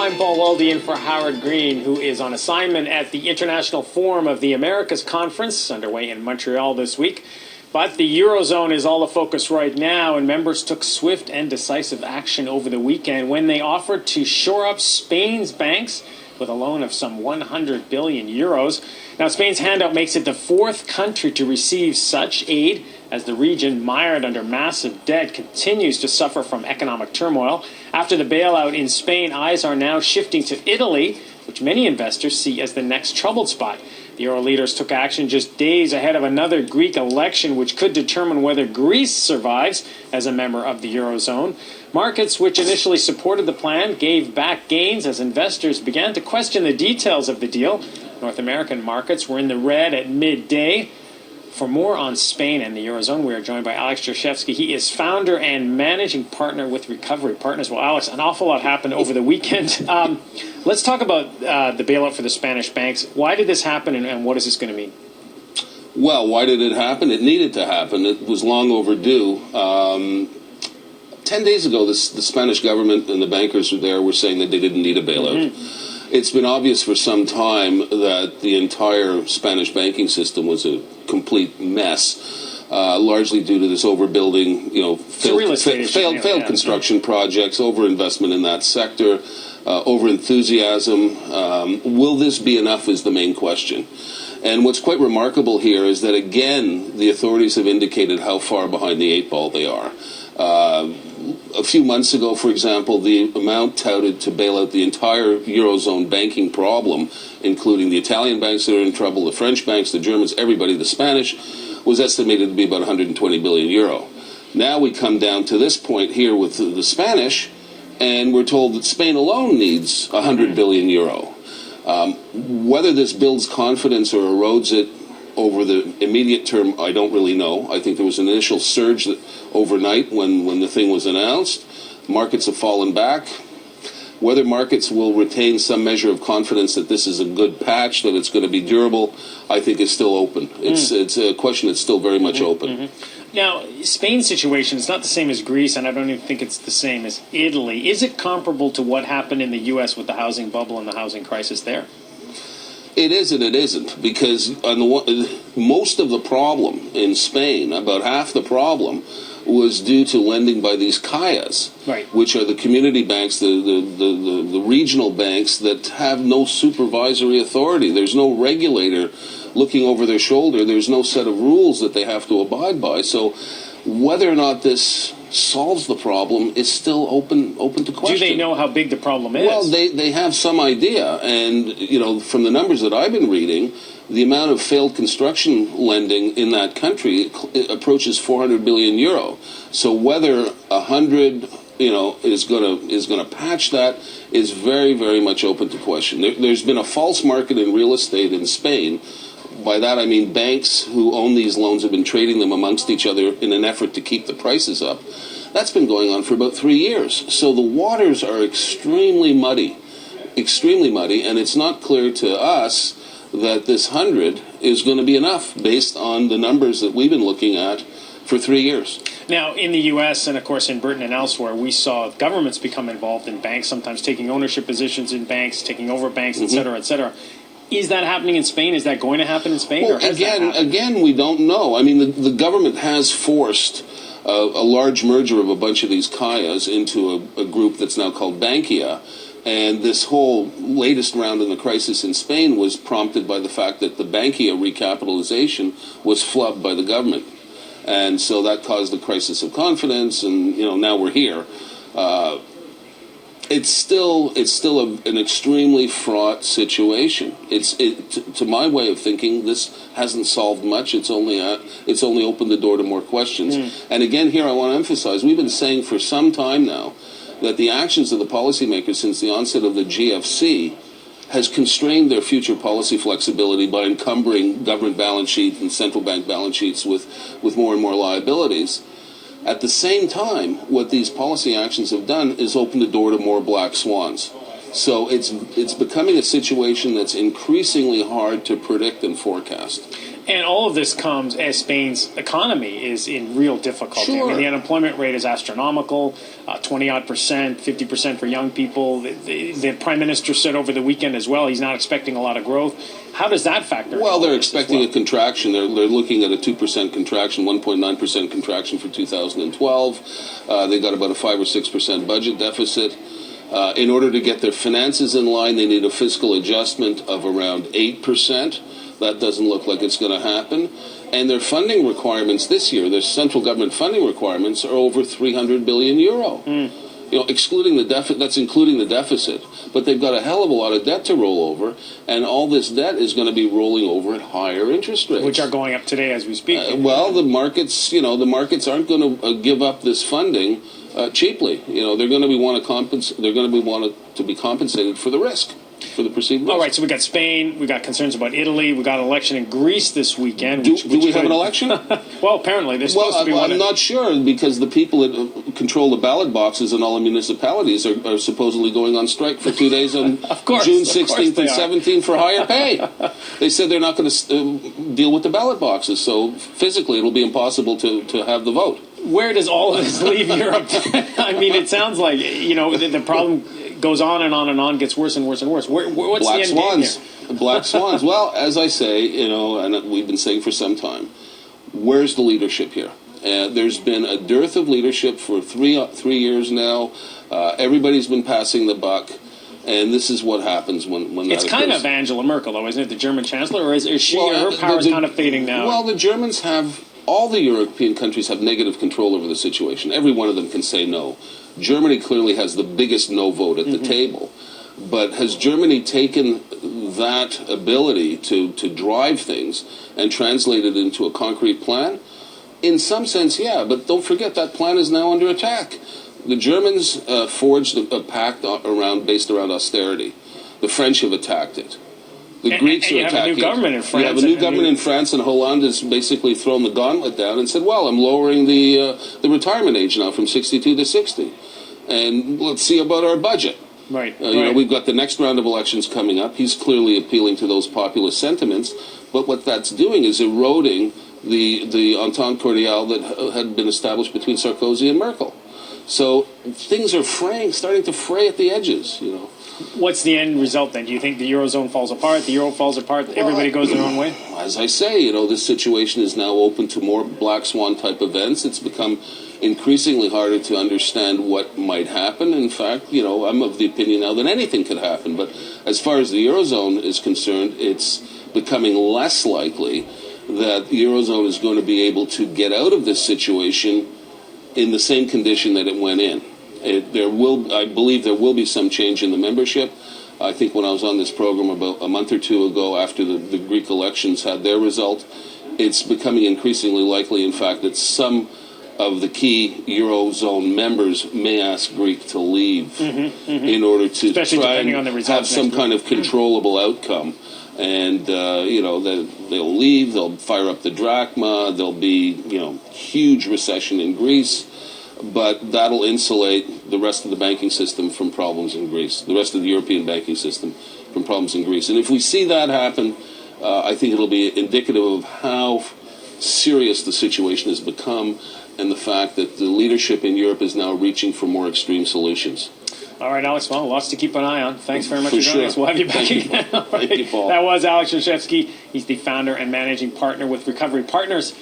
I'm Paul Waldy in for Howard Green, who is on assignment at the International Forum of the Americas Conference, underway in Montreal this week. But the Eurozone is all the focus right now, and members took swift and decisive action over the weekend when they offered to shore up Spain's banks with a loan of some 100 billion euros. Now, Spain's handout makes it the fourth country to receive such aid, as the region, mired under massive debt, continues to suffer from economic turmoil. After the bailout in Spain, eyes are now shifting to Italy, which many investors see as the next troubled spot. The Euro leaders took action just days ahead of another Greek election, which could determine whether Greece survives as a member of the Eurozone. Markets, which initially supported the plan, gave back gains as investors began to question the details of the deal. North American markets were in the red at midday. For more on Spain and the Eurozone, we are joined by Alex Jashevsky. He is founder and managing partner with Recovery Partners. Well, Alex, an awful lot happened over the weekend. Let's talk about the bailout for the Spanish banks. Why did this happen, and what is this going to mean? Well, why did it happen? It needed to happen. It was long overdue. 10 days ago, the Spanish government and the bankers were saying that they didn't need a bailout. Mm-hmm. It's been obvious for some time that the entire Spanish banking system was a complete mess, largely due to this overbuilding, failed construction projects, overinvestment in that sector, overenthusiasm. Will this be enough is the main question. And what's quite remarkable here is that, again, the authorities have indicated how far behind the eight ball they are. A few months ago, for example, the amount touted to bail out the entire Eurozone banking problem, including the Italian banks that are in trouble, the French banks, the Germans, everybody, the Spanish, was estimated to be about 120 billion euro. Now we come down to this point here with the Spanish, and we're told that Spain alone needs 100 billion euro. Whether this builds confidence or erodes it over the immediate term, I don't really know. I think there was an initial surge overnight when the thing was announced. Markets have fallen back. Whether markets will retain some measure of confidence that this is a good patch, that it's going to be durable, I think is still open. It's a question that's still very much open. Mm-hmm. Now, Spain's situation is not the same as Greece, and I don't even think it's the same as Italy. Is it comparable to what happened in the U.S. with the housing bubble and the housing crisis there? It is and it isn't, because most of the problem in Spain, about half the problem, was due to lending by these CAIAs, right, which are the community banks, the regional banks that have no supervisory authority. There's no regulator looking over their shoulder. There's no set of rules that they have to abide by. So whether or not this solves the problem is still open to question. Do they know how big the problem is? Well, they have some idea, and from the numbers that I've been reading, the amount of failed construction lending in that country approaches 400 billion euro. So whether 100 is going to patch that is very, very much open to question. There's been a false market in real estate in Spain. By that I mean banks who own these loans have been trading them amongst each other in an effort to keep the prices up. That's been going on for about 3 years. So the waters are extremely muddy, and it's not clear to us that this 100 is going to be enough based on the numbers that we've been looking at for 3 years. Now, in the U.S. and, of course, in Britain and elsewhere, we saw governments become involved in banks, sometimes taking ownership positions in banks, taking over banks, et cetera, et cetera. Is that happening in Spain? Is that going to happen in Spain? Well, again, we don't know. I mean, the government has forced a large merger of a bunch of these CAIAs into a group that's now called Bankia. And this whole latest round in the crisis in Spain was prompted by the fact that the Bankia recapitalization was flubbed by the government. And so that caused a crisis of confidence, and now we're here. It's still an extremely fraught situation. To my way of thinking, this hasn't solved much. It's only opened the door to more questions. And again, here I want to emphasize: we've been saying for some time now that the actions of the policymakers since the onset of the GFC has constrained their future policy flexibility by encumbering government balance sheets and central bank balance sheets with more and more liabilities. At the same time, what these policy actions have done is open the door to more black swans. So it's becoming a situation that's increasingly hard to predict and forecast. And all of this comes as Spain's economy is in real difficulty. Sure. I mean, the unemployment rate is astronomical, 20-odd%, 50% for young people. The prime minister said over the weekend as well he's not expecting a lot of growth. How does that factor? Well, they're expecting a contraction. They're looking at a 2% contraction, 1.9% contraction for 2012. They got about a 5 or 6% budget deficit. In order to get their finances in line, they need a fiscal adjustment of around 8%. That doesn't look like it's going to happen. And their funding requirements this year, their central government funding requirements, are over 300 billion euro. You know, excluding the deficit, that's including the deficit. But they've got a hell of a lot of debt to roll over, and all this debt is going to be rolling over at higher interest rates, which are going up today as we speak. Well, the markets, the markets aren't going to give up this funding cheaply. They're going to want to be compensated for the risk. For the perceived risk. All right, so we got Spain, we got concerns about Italy, we got an election in Greece this weekend. Do we have an election? Well, apparently there's supposed to be one. I'm not sure because the people that control the ballot boxes in all the municipalities are supposedly going on strike for 2 days on June 16th and 17th for higher pay. They said they're not going to deal with the ballot boxes, so physically it'll be impossible to have the vote. Where does all of this leave Europe? I mean, it sounds like, the problem goes on and on and on, gets worse and worse and worse. What's Black the end game swans. here? Black swans. Well, as I say, and we've been saying for some time, where's the leadership here? There's been a dearth of leadership for three years now. Everybody's been passing the buck. And this is what happens when that It's kind occurs. of Angela Merkel, though, isn't it? The German chancellor? Or is she, her power is kind of fading now? Well, the Germans all the European countries have negative control over the situation. Every one of them can say no. Germany clearly has the biggest no vote at the table. But has Germany taken that ability to drive things and translate it into a concrete plan? In some sense, yeah. But don't forget that plan is now under attack. The Germans forged a pact based around austerity. The French have attacked it. The Greeks are attacking it. You have a new government in France. You have a new government in France, and Hollande has basically thrown the gauntlet down and said, well, I'm lowering the retirement age now from 62 to 60. And let's see about our budget. Right. We've got the next round of elections coming up. He's clearly appealing to those populist sentiments. But what that's doing is eroding the entente cordiale that had been established between Sarkozy and Merkel. So things are starting to fray at the edges, What's the end result then? Do you think the Eurozone falls apart, the Euro falls apart, everybody goes their own way? As I say, this situation is now open to more black swan type events. It's become increasingly harder to understand what might happen. In fact, I'm of the opinion now that anything could happen. But as far as the Eurozone is concerned, it's becoming less likely that the Eurozone is going to be able to get out of this situation in the same condition that it went in. I believe there will be some change in the membership. I think when I was on this program about a month or two ago after the Greek elections had their result, it's becoming increasingly likely, in fact, that some of the key Eurozone members may ask Greek to leave in order to try and have some kind of controllable outcome. And, they'll leave, they'll fire up the drachma, there'll be, huge recession in Greece. But that'll insulate the rest of the banking system from problems in Greece, the rest of the European banking system from problems in Greece. And if we see that happen, I think it'll be indicative of how serious the situation has become and the fact that the leadership in Europe is now reaching for more extreme solutions. All right, Alex, well, lots to keep an eye on. Thanks very much for joining us. We'll have you back again. Thank you, Paul. That was Alex Krzyzewski. He's the founder and managing partner with Recovery Partners.